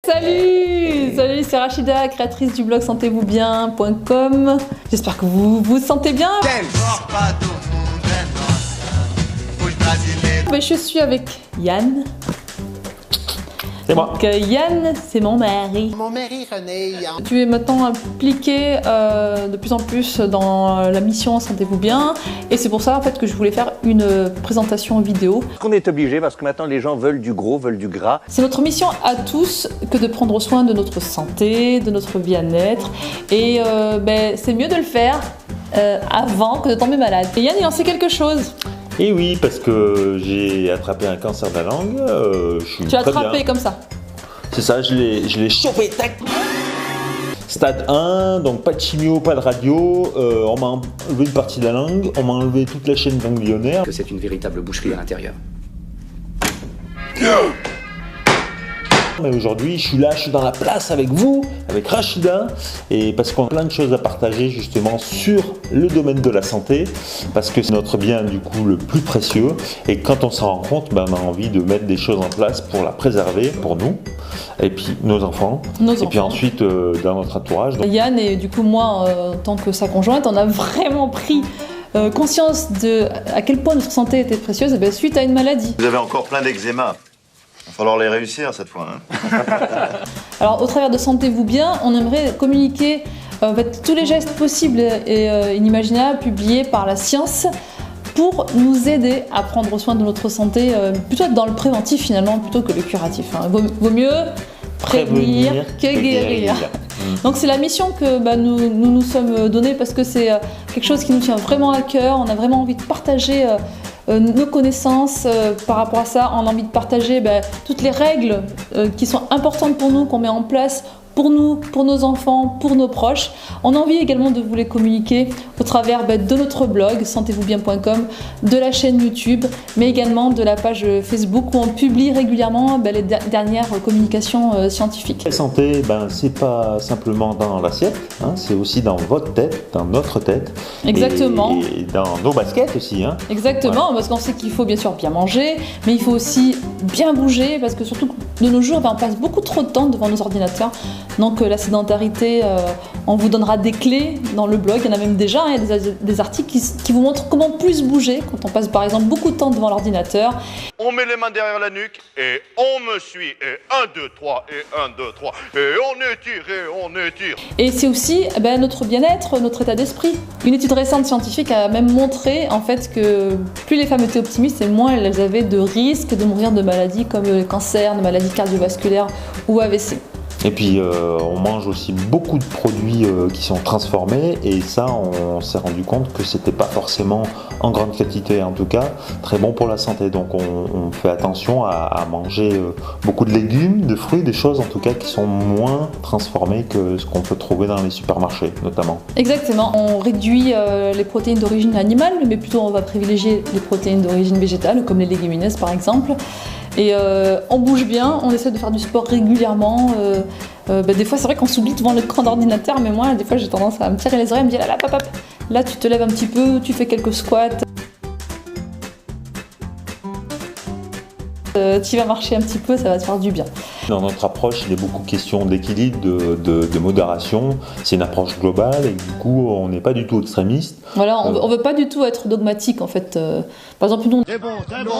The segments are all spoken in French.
Salut, c'est Rachida, créatrice du blog sentez-vous-bien.com. J'espère que vous vous sentez bien. Je suis avec Yann. C'est moi. Donc, Yann, c'est mon mari. Mon mari René. Tu es maintenant impliqué de plus en plus dans la mission Sentez-vous bien. Et c'est pour ça en fait que je voulais faire une présentation vidéo. On est obligé parce que maintenant les gens veulent du gros, veulent du gras. C'est notre mission à tous que de prendre soin de notre santé, de notre bien-être. Et c'est mieux de le faire avant que de tomber malade. Et Yann, il en sait quelque chose. Et oui, parce que j'ai attrapé un cancer de la langue. Tu as attrapé comme ça. C'est ça, je l'ai chopé, tac. Stade 1, donc pas de chimio, pas de radio. On m'a enlevé une partie de la langue, on m'a enlevé toute la chaîne ganglionnaire. Que c'est une véritable boucherie à l'intérieur. Mais aujourd'hui, je suis dans la place avec vous, avec Rachida, et parce qu'on a plein de choses à partager justement sur le domaine de la santé, parce que c'est notre bien du coup le plus précieux, et quand on s'en rend compte, on a envie de mettre des choses en place pour la préserver, pour nous, et puis nos enfants, et puis ensuite dans notre entourage. Yann et du coup moi, en tant que sa conjointe, on a vraiment pris conscience de à quel point notre santé était précieuse suite à une maladie. Vous avez encore plein d'eczéma. Il va falloir les réussir cette fois. Alors au travers de Sentez-vous bien, on aimerait communiquer tous les gestes possibles et inimaginables publiés par la science pour nous aider à prendre soin de notre santé, plutôt être dans le préventif finalement plutôt que le curatif. Vaut mieux prévenir que guérir. Donc c'est la mission que nous sommes donnés parce que c'est quelque chose qui nous tient vraiment à cœur. On a vraiment envie de partager nos connaissances par rapport à ça. On a envie de partager toutes les règles qui sont importantes pour nous, qu'on met en place pour nous, pour nos enfants, pour nos proches. On a envie également de vous les communiquer au travers de notre blog sentez-vous-bien.com, de la chaîne YouTube, mais également de la page Facebook où on publie régulièrement les dernières communications scientifiques. La santé, c'est pas simplement dans l'assiette, c'est aussi dans votre tête, dans notre tête. Exactement. Et dans nos baskets aussi. Exactement, parce qu'on sait qu'il faut bien sûr bien manger, mais il faut aussi bien bouger, parce que surtout de nos jours, on passe beaucoup trop de temps devant nos ordinateurs. Donc la sédentarité, on vous donnera des clés dans le blog, il y en a même déjà, il y a des articles qui vous montrent comment plus bouger quand on passe par exemple beaucoup de temps devant l'ordinateur. On met les mains derrière la nuque et on me suit. Et 1, 2, 3, et 1, 2, 3. Et on étire. Et c'est aussi notre bien-être, notre état d'esprit. Une étude récente scientifique a même montré en fait que plus les femmes étaient optimistes et moins elles avaient de risques de mourir de maladies comme le cancer, de maladies cardiovasculaires ou AVC. Et puis on mange aussi beaucoup de produits qui sont transformés et ça on s'est rendu compte que c'était pas forcément en grande quantité, en tout cas très bon pour la santé. Donc on fait attention à manger beaucoup de légumes, de fruits, des choses en tout cas qui sont moins transformées que ce qu'on peut trouver dans les supermarchés notamment. Exactement, on réduit les protéines d'origine animale, mais plutôt on va privilégier les protéines d'origine végétale comme les légumineuses par exemple. Et on bouge bien, on essaie de faire du sport régulièrement. Des fois, c'est vrai qu'on s'oublie devant l'écran d'ordinateur, mais moi, des fois, j'ai tendance à me tirer les oreilles, à me dire là, tu te lèves un petit peu, tu fais quelques squats. Tu vas marcher un petit peu, ça va te faire du bien. Dans notre approche, il est beaucoup question d'équilibre, de modération. C'est une approche globale et du coup, on n'est pas du tout extrémiste. Voilà, on veut pas du tout être dogmatique en fait. Par exemple, nous. C'est bon, c'est bon.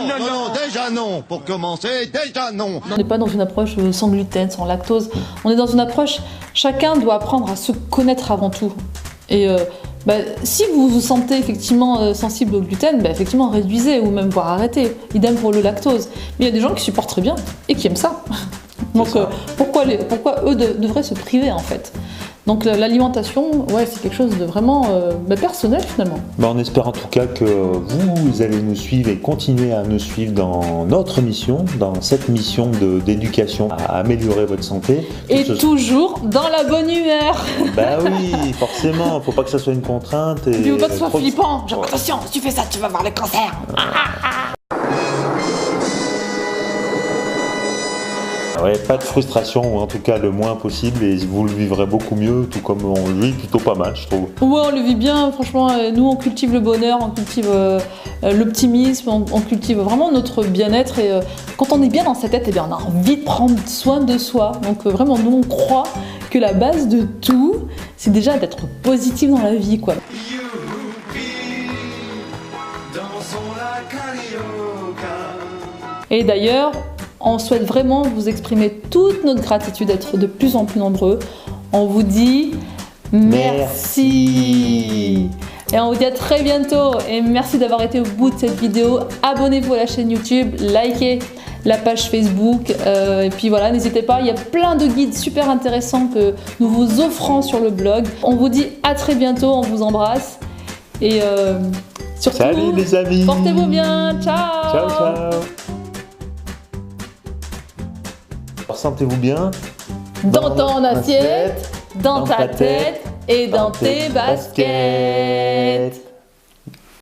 Non, déjà non. Pour commencer, déjà non. On n'est pas dans une approche sans gluten, sans lactose. On est dans une approche, chacun doit apprendre à se connaître avant tout. Et si vous vous sentez effectivement sensible au gluten, effectivement réduisez ou même voire arrêtez. Idem pour le lactose. Mais il y a des gens qui supportent très bien et qui aiment ça. Donc pourquoi eux devraient se priver en fait? Donc l'alimentation, c'est quelque chose de vraiment personnel finalement. On espère en tout cas que vous allez nous suivre et continuer à nous suivre dans notre mission, dans cette mission d'éducation à améliorer votre santé. Et toujours dans la bonne humeur. Oui, forcément, il ne faut pas que ça soit une contrainte. Il ne faut pas que ce soit flippant. Genre, attention, si tu fais ça, tu vas avoir le cancer. Ouais, pas de frustration, ou en tout cas le moins possible, et vous le vivrez beaucoup mieux, tout comme on le vit plutôt pas mal, je trouve. Ouais, on le vit bien, franchement, nous on cultive le bonheur, on cultive l'optimisme, on cultive vraiment notre bien-être, et quand on est bien dans sa tête, eh bien, on a envie de prendre soin de soi. Donc vraiment, nous on croit que la base de tout, c'est déjà d'être positif dans la vie, quoi. Et d'ailleurs, on souhaite vraiment vous exprimer toute notre gratitude d'être de plus en plus nombreux. On vous dit merci. Et on vous dit à très bientôt. Et merci d'avoir été au bout de cette vidéo. Abonnez-vous à la chaîne YouTube, likez la page Facebook. Et puis voilà, n'hésitez pas, il y a plein de guides super intéressants que nous vous offrons sur le blog. On vous dit à très bientôt, on vous embrasse. Et surtout, salut les amis. Portez-vous bien. Ciao. Ciao, ciao. Sentez-vous bien dans ton assiette, dans ta tête et dans tes baskets.